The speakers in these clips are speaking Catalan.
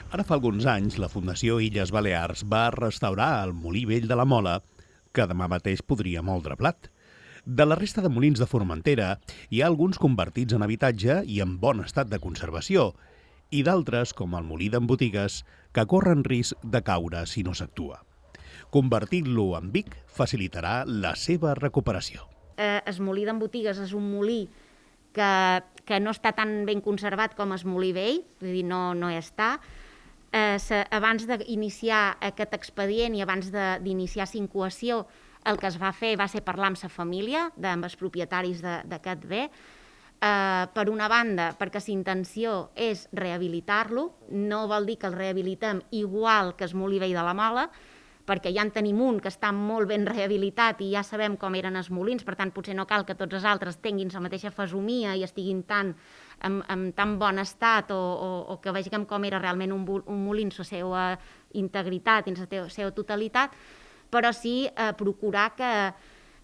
Ara fa alguns anys, la Fundació Illes Balears va restaurar el Molí Vell de la Mola, que demà mateix podria moldre blat. De la resta de molins de Formentera, hi ha alguns convertits en habitatge i en bon estat de conservació, i d'altres, com el molí d'en Botigues, que corren risc de caure si no s'actua. Convertir-lo en Vic facilitarà la seva recuperació. El molí d'en Botigues és un molí que no està tan ben conservat com el molí vell, vull dir, no hi està. Abans d'iniciar aquest expedient i abans d'iniciar l'incoació, el que es va fer va ser parlar amb la família, amb els propietaris d'aquest bé. Per una banda, perquè la intenció és rehabilitar-lo, no vol dir que el rehabilitem igual que el molí vell de la Mola, perquè ja en tenim un que està molt ben rehabilitat i ja sabem com eren els molins, per tant potser no cal que tots els altres tinguin la mateixa fesomia i estiguin en tan bon estat o que vegem com era realment un molí en la seva integritat, en la seva totalitat, però sí procurar que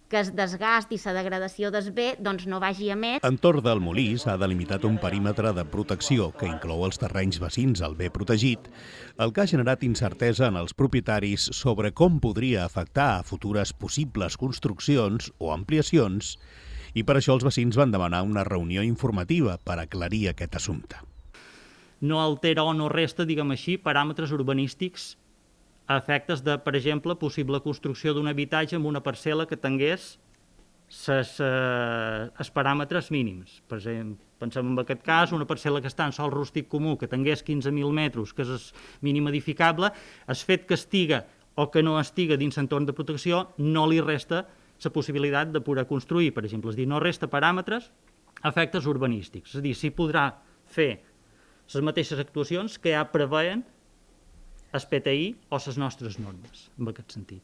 el desgast i la degradació del bé no vagi a més. Entorn del molí s'ha delimitat un perímetre de protecció que inclou els terrenys vecins al bé protegit, el que ha generat incertesa en els propietaris sobre com podria afectar a futures possibles construccions o ampliacions, i per això els vecins van demanar una reunió informativa per aclarir aquest assumpte. No altera o no resta, diguem així, paràmetres urbanístics a efectes de, per exemple, possible construcció d'un habitatge en una parcel·la que tingués els paràmetres mínims. Per exemple, pensem en aquest cas, una parcel·la que està en sòl rústic comú, que tingués 15.000 metres, que és el mínim edificable, el fet que estiga o que no estiga dins l'entorn de protecció no li resta la possibilitat de poder construir, per exemple. És a dir, no resta paràmetres a efectes urbanístics. És a dir, s'hi podrà fer les mateixes actuacions que ja preveien el PTI o les nostres normes, en aquest sentit.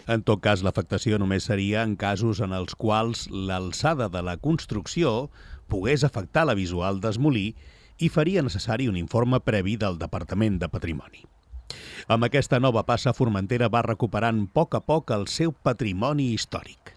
En tot cas, l'afectació només seria en casos en els quals l'alçada de la construcció pogués afectar la visual del molí i faria necessari un informe previ del Departament de Patrimoni. Amb aquesta nova passa, Formentera va recuperant a poc el seu patrimoni històric.